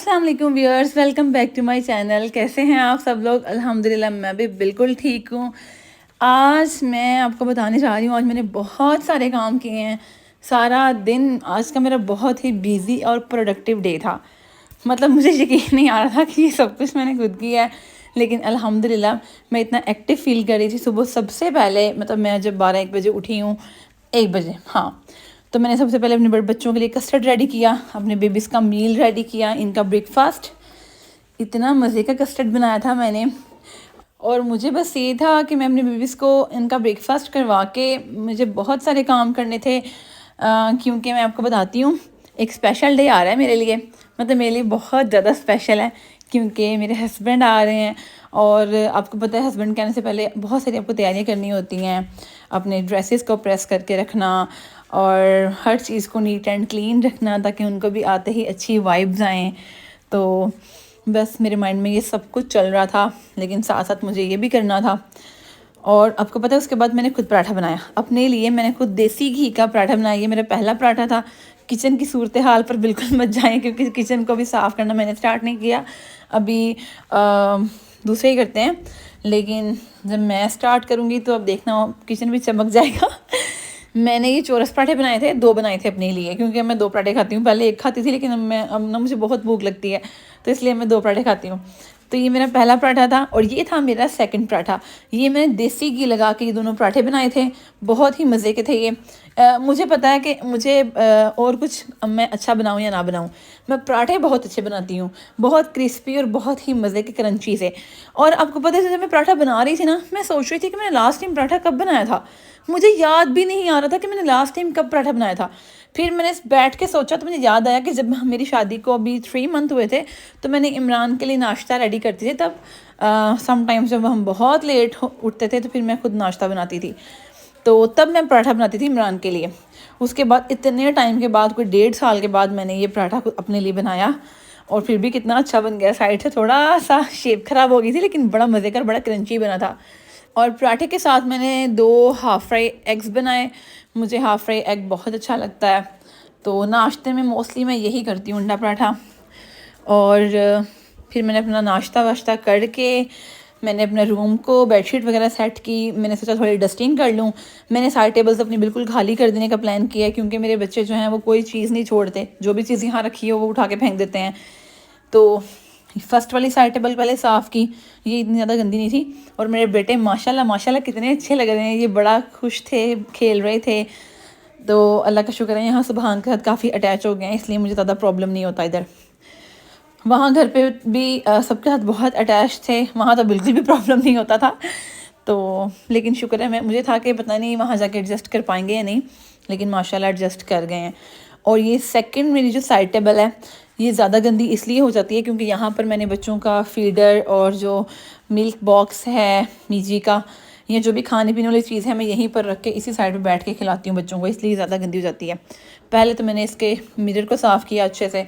अस्सलाम वालेकुम viewers, welcome back to my channel. कैसे हैं आप सब लोग? अल्हम्दुलिल्लाह मैं भी बिल्कुल ठीक हूँ। आज मैं आपको बताने जा रही हूँ, आज मैंने बहुत सारे काम किए हैं। सारा दिन आज का मेरा बहुत ही बिजी और प्रोडक्टिव डे था। मतलब मुझे यकीन नहीं आ रहा था कि ये सब कुछ मैंने खुद किया है, लेकिन अल्हम्दुलिल्लाह मैं इतना एक्टिव फील कर रही थी। सुबह सबसे पहले मतलब मैं जब 12-1 बजे उठी हूँ, 1 बजे हाँ, तो मैंने सबसे पहले अपने बड़े बच्चों के लिए कस्टर्ड रेडी किया, अपने बेबीज़ का मील रेडी किया, इनका ब्रेकफास्ट। इतना मज़े का कस्टर्ड बनाया था मैंने। और मुझे बस ये था कि मैं अपने बेबीज़ को इनका ब्रेकफास्ट करवा के मुझे बहुत सारे काम करने थे। क्योंकि मैं आपको बताती हूँ, एक स्पेशल डे आ रहा है मेरे लिए। मतलब मेरे लिए बहुत ज़्यादा स्पेशल है, क्योंकि मेरे हस्बैंड आ रहे हैं। और आपको पता है, हस्बैंड के आने से पहले बहुत सारी आपको तैयारियां करनी होती हैं। अपने ड्रेसेस को प्रेस करके रखना और हर चीज़ को नीट एंड क्लीन रखना, ताकि उनको भी आते ही अच्छी वाइब्स आएँ। तो बस मेरे माइंड में ये सब कुछ चल रहा था, लेकिन साथ साथ मुझे ये भी करना था। और आपको पता है, उसके बाद मैंने खुद पराठा बनाया अपने लिए। मैंने खुद देसी घी का पराठा बनाया। ये मेरा पहला पराठा था। किचन की सूरत हाल पर बिल्कुल मत जाएं, क्योंकि किचन को भी साफ़ करना मैंने स्टार्ट नहीं किया अभी। दूसरे ही करते हैं, लेकिन जब मैं स्टार्ट करूँगी तो अब देखना किचन भी चमक जाएगा। मैंने ये चौरस पराठे बनाए थे, 2 बनाए थे अपने लिए, क्योंकि मैं 2 पराठे खाती हूँ। पहले 1 खाती थी, लेकिन अब ना मुझे बहुत भूख लगती है, तो इसलिए मैं 2 पराठे खाती हूँ। तो ये मेरा पहला पराठा था, और ये था मेरा सेकंड पराठा। ये मैंने देसी घी लगा के ये दोनों पराठे बनाए थे। बहुत ही मज़े के थे ये। मुझे पता है कि मुझे और कुछ मैं अच्छा बनाऊँ या ना बनाऊँ, मैं पराठे बहुत अच्छे बनाती हूँ, बहुत क्रिस्पी और बहुत ही मज़े के क्रंची से। और आपको पता है, जब मैं पराठा बना रही थी ना, मैं सोच रही थी कि मैंने लास्ट टाइम पराठा कब बनाया था। मुझे याद भी नहीं आ रहा था कि मैंने लास्ट टाइम कब पराठा बनाया था। फिर मैंने बैठ के सोचा, तो मुझे याद आया कि जब मेरी शादी को अभी 3 मंथ हुए थे, तो मैंने इमरान के लिए नाश्ता रेडी करती थी। तब समटाइम्स जब हम बहुत लेट उठते थे, तो फिर मैं खुद नाश्ता बनाती थी। तो तब मैं पराठा बनाती थी इमरान के लिए। उसके बाद इतने टाइम के बाद, कोई 1.5 साल के बाद, मैंने ये पराठा अपने लिए बनाया। और फिर भी कितना अच्छा बन गया। साइड से थोड़ा सा शेप ख़राब हो गई थी, लेकिन बड़ा मज़े का, बड़ा क्रंची बना था। और पराठे के साथ मैंने 2 हाफ़ फ्राई एग्स बनाए। मुझे हाफ़ फ्राई एग बहुत अच्छा लगता है, तो नाश्ते में मोस्टली मैं यही करती हूँ, अंडा पराठा। और फिर मैंने अपना नाश्ता वाश्ता करके मैंने अपने रूम को बेडशीट वगैरह सेट की। मैंने सोचा थोड़ी डस्टिंग कर लूँ। मैंने सारे टेबल्स अपनी बिल्कुल खाली कर देने का प्लान किया है, क्योंकि मेरे बच्चे जो हैं वो कोई चीज़ नहीं छोड़ते। जो भी चीज़ यहाँ रखी हो वो उठा के फेंक देते हैं। तो फर्स्ट वाली साइड टेबल पहले साफ़ की, ये इतनी ज़्यादा गंदी नहीं थी। और मेरे बेटे माशाल्लाह माशाल्लाह कितने अच्छे लग रहे हैं। ये बड़ा खुश थे, खेल रहे थे। तो अल्लाह का शुक्र है, यहाँ सुबहान के साथ काफ़ी अटैच हो गए हैं, इसलिए मुझे ज़्यादा प्रॉब्लम नहीं होता इधर। वहाँ घर पे भी सबके साथ बहुत अटैच थे, वहाँ तो बिल्कुल भी प्रॉब्लम नहीं होता था। तो लेकिन शुक्र है, मुझे था कि पता नहीं वहाँ जाके एडजस्ट कर पाएंगे या नहीं, लेकिन माशाल्लाह एडजस्ट कर गए हैं। और ये सेकंड मेरी जो साइड टेबल है, ये ज़्यादा गंदी इसलिए हो जाती है क्योंकि यहाँ पर मैंने बच्चों का फीडर और जो मिल्क बॉक्स है मीजी का, या जो भी खाने पीने वाली चीज़ है, मैं यहीं पर रख के इसी साइड पर बैठ के खिलाती हूँ बच्चों को, इसलिए ज़्यादा गंदी हो जाती है। पहले तो मैंने इसके मिरर को साफ़ किया अच्छे से,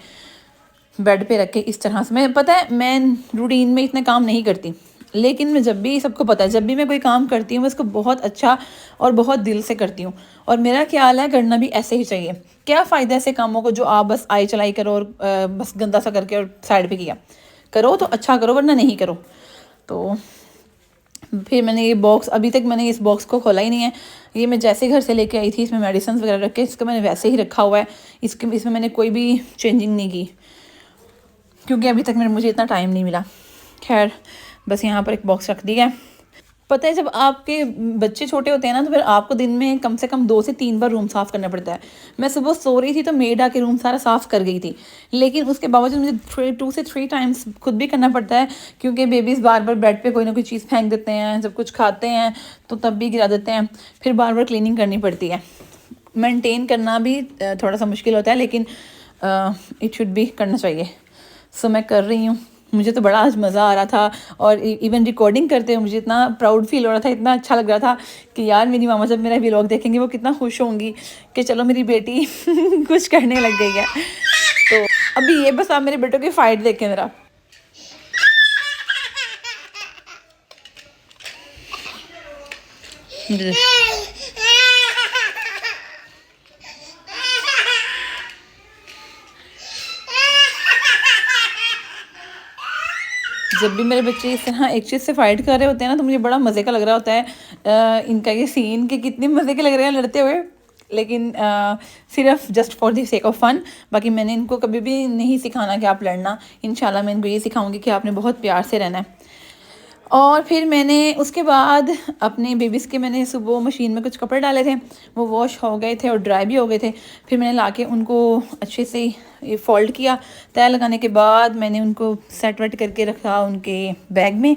बेड पे रख के इस तरह से। मैं पता है, मैं रूटीन में इतने काम नहीं करती, लेकिन मैं जब भी, सबको पता है, जब भी मैं कोई काम करती हूँ मैं उसको बहुत अच्छा और बहुत दिल से करती हूँ। और मेरा ख्याल है करना भी ऐसे ही चाहिए। क्या फ़ायदा ऐसे कामों को जो आप बस आई चलाई करो और बस गंदा सा करके और साइड पे किया। करो तो अच्छा करो, वरना नहीं करो। तो फिर मैंने ये बॉक्स, अभी तक मैंने इस बॉक्स को खोला ही नहीं है। ये मैं जैसे घर से लेके आई थी, इसमें मेडिसिन वगैरह रख के, इसका मैंने वैसे ही रखा हुआ है। इसमें मैंने कोई भी चेंजिंग नहीं की, क्योंकि अभी तक मुझे इतना टाइम नहीं मिला। खैर, बस यहाँ पर एक बॉक्स रख दिया है। पता है, जब आपके बच्चे छोटे होते हैं ना, तो फिर आपको दिन में कम से कम 2 से 3 बार रूम साफ़ करना पड़ता है। मैं सुबह सो रही थी तो मेड आके रूम सारा साफ़ कर गई थी, लेकिन उसके बावजूद मुझे 2 से 3 टाइम्स खुद भी करना पड़ता है, क्योंकि बेबीज़ बार बार बेड पे कोई ना कोई चीज़ फेंक देते हैं। जब कुछ खाते हैं तो तब भी गिरा देते हैं, फिर बार बार क्लीनिंग करनी पड़ती है। मेंटेन करना भी थोड़ा सा मुश्किल होता है, लेकिन इट शुड भी करना चाहिए। सो मैं कर रही हूँ। मुझे तो बड़ा आज मज़ा आ रहा था, और इवन रिकॉर्डिंग करते हुए मुझे इतना प्राउड फील हो रहा था, इतना अच्छा लग रहा था कि यार मेरी मामा जब मेरा व्लॉग देखेंगे वो कितना खुश होंगी कि चलो मेरी बेटी कुछ करने लग गई है। तो अभी ये बस आप मेरे बेटों की फ़ाइट देखें ज़रा। जब भी मेरे बच्चे इस तरह एक चीज़ से फाइट कर रहे होते हैं ना तो मुझे बड़ा मज़े का लग रहा होता है। इनका ये सीन कि कितने मज़े के लग रहे हैं लड़ते हुए, लेकिन सिर्फ just for the sake of fun. बाकी मैंने इनको कभी भी नहीं सिखाना कि आप लड़ना। इंशाल्लाह मैं इनको ये सिखाऊंगी कि आपने बहुत प्यार से रहना है। और फिर मैंने उसके बाद अपने बेबीज़ के मैंने सुबह मशीन में कुछ कपड़े डाले थे, वो वॉश हो गए थे और ड्राई भी हो गए थे। फिर मैंने लाके उनको अच्छे से ये फोल्ड किया। तय लगाने के बाद मैंने उनको सेट वेट करके रखा उनके बैग में।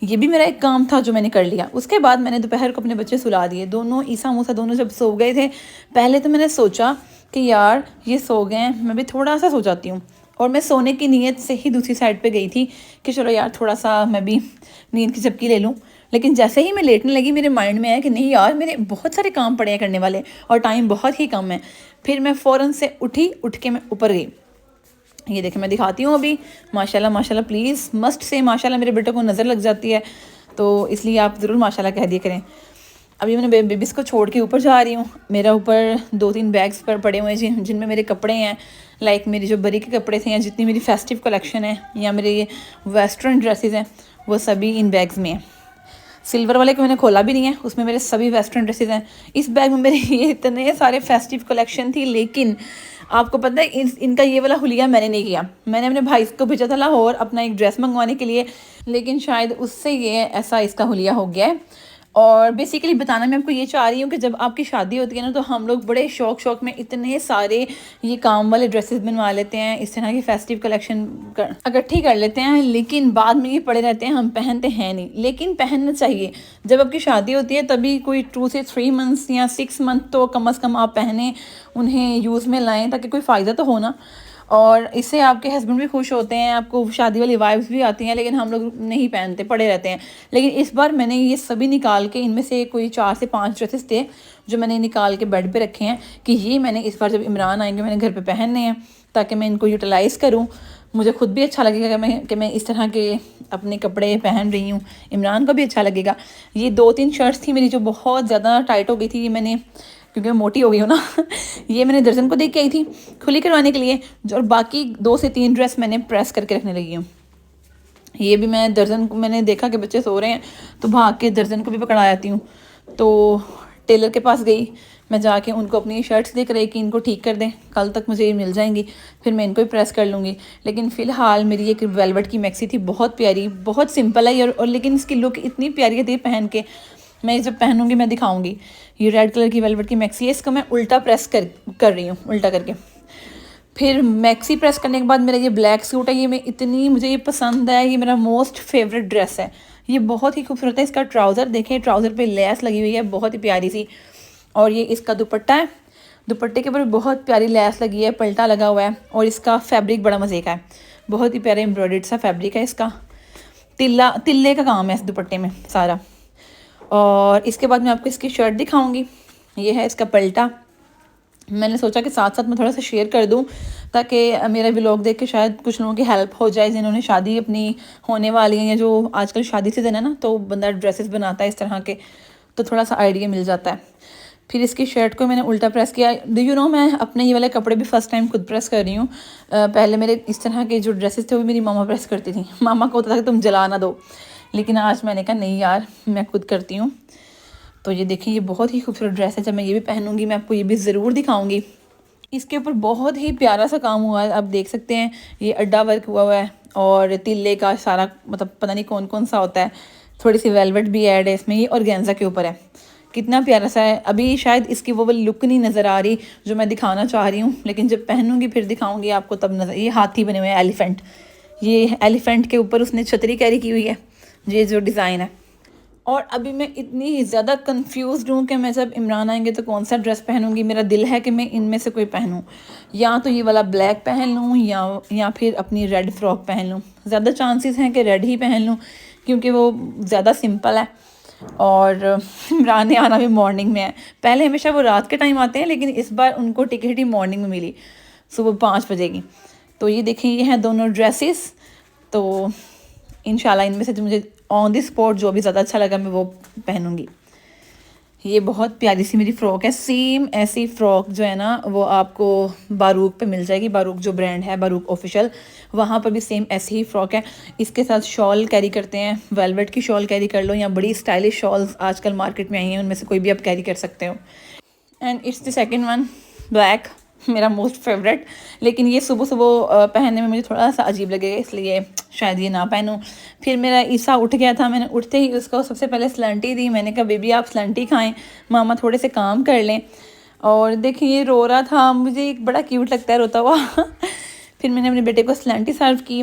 ये भी मेरा एक काम था जो मैंने कर लिया। उसके बाद मैंने दोपहर को अपने बच्चे सुला दिए, दोनों ईसा मूसा दोनों जब सो गए थे। पहले तो मैंने सोचा कि यार ये सो गए हैं, मैं भी थोड़ा सा सो जाती हूँ। और मैं सोने की नीयत से ही दूसरी साइड पे गई थी कि चलो यार थोड़ा सा मैं भी नींद की झपकी ले लूँ। लेकिन जैसे ही मैं लेटने लगी मेरे माइंड में आया कि नहीं यार मेरे बहुत सारे काम पड़े हैं करने वाले और टाइम बहुत ही कम है। फिर मैं फ़ौरन से उठी, उठ के मैं ऊपर गई। ये देखें मैं दिखाती हूँ अभी। माशाल्लाह माशाल्लाह, प्लीज़ मस्ट से माशाल्लाह मेरे बेटे को नज़र लग जाती है, तो इसलिए आप ज़रूर माशाल्लाह कह दिया करें। अभी मैंने बेबीज़ को छोड़ के ऊपर जा रही हूँ। मेरा ऊपर 2-3 बैग्स पर पड़े हुए हैं जिनमें मेरे कपड़े हैं, लाइक मेरी जो बरी के कपड़े थे या जितनी मेरी फेस्टिव कलेक्शन है या मेरे ये वेस्टर्न ड्रेसेस हैं वो सभी इन बैग्स में हैं। सिल्वर वाले को मैंने खोला भी नहीं है, उसमें मेरे सभी वेस्टर्न ड्रेसेस हैं। इस बैग में मेरे ये इतने सारे फेस्टिव कलेक्शन थी, लेकिन आपको पता है इनका ये वाला हुलिया मैंने नहीं किया। मैंने अपने भाई को भेजा था लाहौर अपना एक ड्रेस मंगवाने के लिए, लेकिन शायद उससे ये ऐसा इसका हुलिया हो गया है। और बेसिकली बताना मैं आपको ये चाह रही हूँ कि जब आपकी शादी होती है ना तो हम लोग बड़े शौक में इतने सारे ये काम वाले ड्रेसेस बनवा लेते हैं, इस तरह की फेस्टिव कलेक्शन इकट्ठी कर लेते हैं, लेकिन बाद में ये पड़े रहते हैं, हम पहनते हैं नहीं। लेकिन पहनना चाहिए। जब आपकी शादी होती है तभी कोई 2 से 3 मंथ्स या 6 मंथ तो कम अज़ कम आप पहने, उन्हें यूज़ में लाएँ ताकि कोई फ़ायदा तो हो ना। और इससे आपके हस्बैंड भी खुश होते हैं, आपको शादी वाली वाइब्स भी आती हैं, लेकिन हम लोग नहीं पहनते, पड़े रहते हैं। लेकिन इस बार मैंने ये सभी निकाल के, इनमें से कोई 4 से 5 ड्रेसेस थे जो मैंने निकाल के बेड पे रखे हैं कि ये मैंने इस बार जब इमरान आएंगे मैंने घर पे पहनने हैं, ताकि मैं इनको यूटिलाइज़ करूँ। मुझे खुद भी अच्छा लगेगा कि मैं इस तरह के अपने कपड़े पहन रही हूँ, इमरान को भी अच्छा लगेगा। ये 2-3 शर्ट्स थी मेरी जो बहुत ज़्यादा टाइट हो गई थी, ये मैंने, क्योंकि मैं मोटी हो गई हूँ ना ये मैंने दर्जन को देख के आई थी खुली करवाने के लिए, और बाकी 2 से 3 ड्रेस मैंने प्रेस करके रखने लगी हूँ। ये भी मैं दर्जन को, मैंने देखा कि बच्चे सो रहे हैं तो भाग के दर्जन को भी पकड़ा आती हूँ। तो टेलर के पास गई मैं, जाके उनको अपनी शर्ट्स देख रही कि इनको ठीक कर दें, कल तक मुझे ये मिल जाएंगी, फिर मैं इनको भी प्रेस कर लूँगी। लेकिन फ़िलहाल मेरी एक वेलवेट की मैक्सी थी, बहुत प्यारी, बहुत सिंपल है और लेकिन इसकी लुक इतनी प्यारी है पहन के। मैं जब पहनूंगी मैं दिखाऊंगी। ये रेड कलर की वेलवेट की मैक्सी है, इसको मैं उल्टा प्रेस कर रही हूँ, उल्टा करके। फिर मैक्सी प्रेस करने के बाद मेरा ये ब्लैक सूट है, ये मैं इतनी, मुझे ये पसंद है, ये मेरा मोस्ट फेवरेट ड्रेस है। ये बहुत ही खूबसूरत है। इसका ट्राउज़र देखें, ट्राउज़र पे लेस लगी हुई है बहुत ही प्यारी सी, और ये इसका दुपट्टा है, दुपट्टे के ऊपर बहुत प्यारी लेस लगी है, पल्टा लगा हुआ है, और इसका फैब्रिक बड़ा मज़े का है, बहुत ही प्यारा एम्ब्रॉयडर्ड सा फैब्रिक है इसका, तिल्ले का काम है इस दुपट्टे में सारा। और इसके बाद मैं आपको इसकी शर्ट दिखाऊंगी। ये है इसका पल्टा। मैंने सोचा कि साथ साथ मैं थोड़ा सा शेयर कर दूं ताकि मेरा व्लॉग देख के शायद कुछ लोगों की हेल्प हो जाए जिन्होंने शादी अपनी होने वाली है, या जो आजकल शादी सीजन है ना तो बंदा ड्रेसेस बनाता है इस तरह के, तो थोड़ा सा आइडिया मिल जाता है। फिर इसकी शर्ट को मैंने उल्टा प्रेस किया। डू यू नो, मैं अपने ये वाले कपड़े भी फ़र्स्ट टाइम खुद प्रेस कर रही हूँ। पहले मेरे इस तरह के जो ड्रेसेस थे वो मेरी मामा प्रेस करती थी, मामा को होता था कि तुम जला ना दो, लेकिन आज मैंने कहा नहीं यार मैं खुद करती हूँ। तो ये देखिए, ये बहुत ही खूबसूरत ड्रेस है। जब मैं ये भी पहनूंगी मैं आपको ये भी ज़रूर दिखाऊंगी। इसके ऊपर बहुत ही प्यारा सा काम हुआ है, आप देख सकते हैं, ये अड्डा वर्क हुआ है और तिल्ले का सारा, मतलब पता नहीं कौन कौन सा होता है, थोड़ी सी वेलवेट भी ऐड है इसमें, ये ऑर्गेन्जा के ऊपर है। कितना प्यारा सा है। अभी शायद इसकी वो लुक नहीं नज़र आ रही जो मैं दिखाना चाह रही हूँ, लेकिन जब पहनूंगी फिर दिखाऊंगी आपको तब नज़र। ये हाथी बने हुए हैं, एलिफेंट, ये एलिफेंट के ऊपर उसने छतरी कैरी की हुई है, ये जो डिज़ाइन है। और अभी मैं इतनी ज़्यादा कंफ्यूज्ड हूँ कि मैं जब इमरान आएंगे तो कौन सा ड्रेस पहनूंगी। मेरा दिल है कि मैं इनमें से कोई पहनूँ, या तो ये वाला ब्लैक पहन लूँ या फिर अपनी रेड फ्रॉक पहन लूँ। ज़्यादा चांसेस हैं कि रेड ही पहन लूँ क्योंकि वो ज़्यादा सिंपल है, और इमरान ने आना भी मॉर्निंग में है। पहले हमेशा वो रात के टाइम आते हैं, लेकिन इस बार उनको टिकट ही मॉर्निंग में मिली, सुबह 5 बजे की। तो ये देखें, ये हैं दोनों ड्रेसेस। तो इंशाल्लाह इनमें से जो मुझे ऑन द स्पॉट जो भी ज़्यादा अच्छा लगा मैं वो पहनूंगी। ये बहुत प्यारी सी मेरी फ़्रॉक है। सेम ऐसी फ़्रॉक जो है ना वो आपको बारूक पे मिल जाएगी। बारूक जो ब्रांड है, बारूक ऑफिशियल, वहाँ पर भी सेम ऐसी ही फ़्रॉक है। इसके साथ शॉल कैरी करते हैं, वेलवेट की शॉल कैरी कर लो या बड़ी स्टाइलिश शॉल्स आजकल मार्केट में आई हैं, उनमें से कोई भी आप कैरी कर सकते हो। And it's the second one, black, मेरा मोस्ट फेवरेट। लेकिन ये सुबह सुबह पहनने में मुझे थोड़ा सा अजीब लगेगा, इसलिए शायद ये ना पहनूं। फिर मेरा ईसा उठ गया था, मैंने उठते ही उसको सबसे पहले स्लंटी दी। मैंने कहा बेबी आप स्लंटी खाएं, मामा थोड़े से काम कर लें। और देखिए ये रो रहा था, मुझे एक बड़ा क्यूट लगता है रोता हुआ। फिर मैंने अपने बेटे को स्लंटी सर्व की।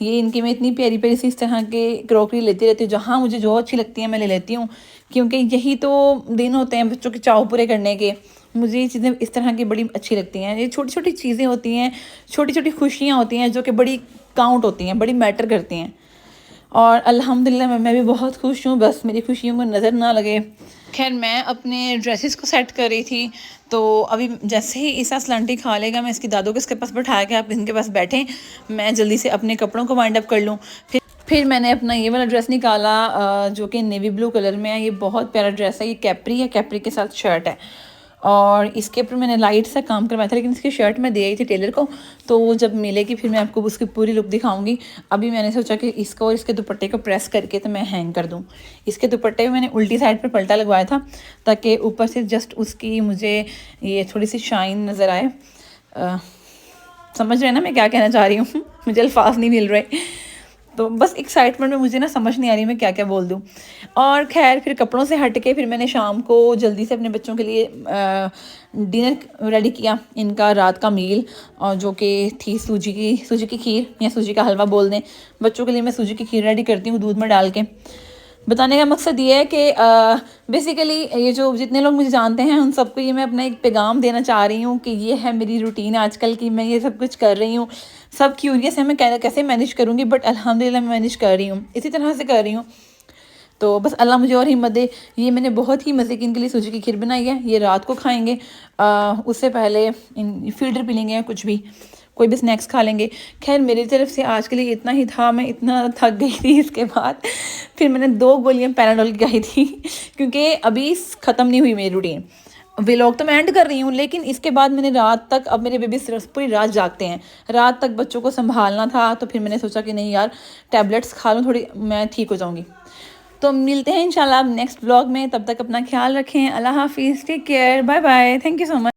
ये इनकी मैं इतनी प्यारी प्यारी सी इस तरह के क्रॉकरी लेती रहती हूँ, जहाँ मुझे जो अच्छी लगती है मैं ले लेती हूँ, क्योंकि यही तो दिन होते हैं बच्चों के चाव पूरे करने के। मुझे ये चीज़ें इस तरह की बड़ी अच्छी लगती हैं। ये छोटी छोटी चीज़ें होती हैं, छोटी छोटी खुशियाँ होती हैं जो कि बड़ी काउंट होती हैं, बड़ी मैटर करती हैं। और अल्हम्दुलिल्लाह मैं भी बहुत खुश हूँ, बस मेरी खुशियों को नज़र ना लगे। खैर मैं अपने ड्रेसेस को सेट कर रही थी, तो अभी जैसे ही ईसा स्लंटी खा लेगा मैं इसकी दादों को इसके पास बैठा के आप इनके पास बैठें, मैं जल्दी से अपने कपड़ों को वाइंड अप कर लूँ। फिर मैंने अपना ये वाला ड्रेस निकाला जो कि नेवी ब्लू कलर में है। ये बहुत प्यारा ड्रेस है, ये कैप्री है, कैप्री के साथ शर्ट है। और इसके ऊपर मैंने लाइट सा काम करवाया था, लेकिन इसकी शर्ट मैं दे आई थी टेलर को, तो वो जब मिलेगी फिर मैं आपको उसकी पूरी लुक दिखाऊंगी। अभी मैंने सोचा कि इसको और इसके दुपट्टे को प्रेस करके तो मैं हैंग कर दूं। इसके दुपट्टे में मैंने उल्टी साइड पर पलटा लगवाया था, ताकि ऊपर से जस्ट उसकी मुझे ये थोड़ी सी शाइन नज़र आए। समझ रहे हैं ना मैं क्या कहना चाह रही हूँ? मुझे अल्फाज नहीं मिल रहे, तो बस एक्साइटमेंट में मुझे ना समझ नहीं आ रही मैं क्या क्या बोल दूँ। और खैर फिर कपड़ों से हट के फिर मैंने शाम को जल्दी से अपने बच्चों के लिए डिनर रेडी किया, इनका रात का मील, और जो कि थी सूजी की खीर या सूजी का हलवा बोल दें। बच्चों के लिए मैं सूजी की खीर रेडी करती हूँ दूध में डाल के। बताने का मकसद ये है कि बेसिकली ये जो जितने लोग मुझे जानते हैं उन सबको ये मैं अपना एक पैगाम देना चाह रही हूँ कि ये है मेरी रूटीन आजकल की, मैं ये सब कुछ कर रही हूँ। सब क्यूरियस है मैं कैसे मैनेज करूँगी, बट अल्हम्दुलिल्लाह मैं मैनेज कर रही हूँ, इसी तरह से कर रही हूँ। तो बस अल्लाह मुझे और हिम्मत दे। ये मैंने बहुत ही मज़े की इनके लिए सूजी की खीर बनाई है, ये रात को खाएंगे। उससे पहले इन फील्डर पी लेंगे या कुछ भी, कोई भी स्नैक्स खा लेंगे। खैर मेरी तरफ से आज के लिए इतना ही था, मैं इतना थक गई थी। इसके बाद फिर मैंने 2 गोलियां पैराडोल की खाई थी, क्योंकि अभी ख़त्म नहीं हुई मेरी रूटीन। व्लॉग तो मैं एंड कर रही हूँ, लेकिन इसके बाद मैंने रात तक, अब मेरे बेबी सिर्फ पूरी रात जागते हैं, रात तक बच्चों को संभालना था, तो फिर मैंने सोचा कि नहीं यार टैबलेट्स खा लूँ, थोड़ी मैं ठीक हो जाऊँगी। तो मिलते हैं इंशाल्लाह नेक्स्ट व्लॉग में, तब तक अपना ख्याल रखें। अल्लाह हाफिज़, take care, bye bye, thank you so much.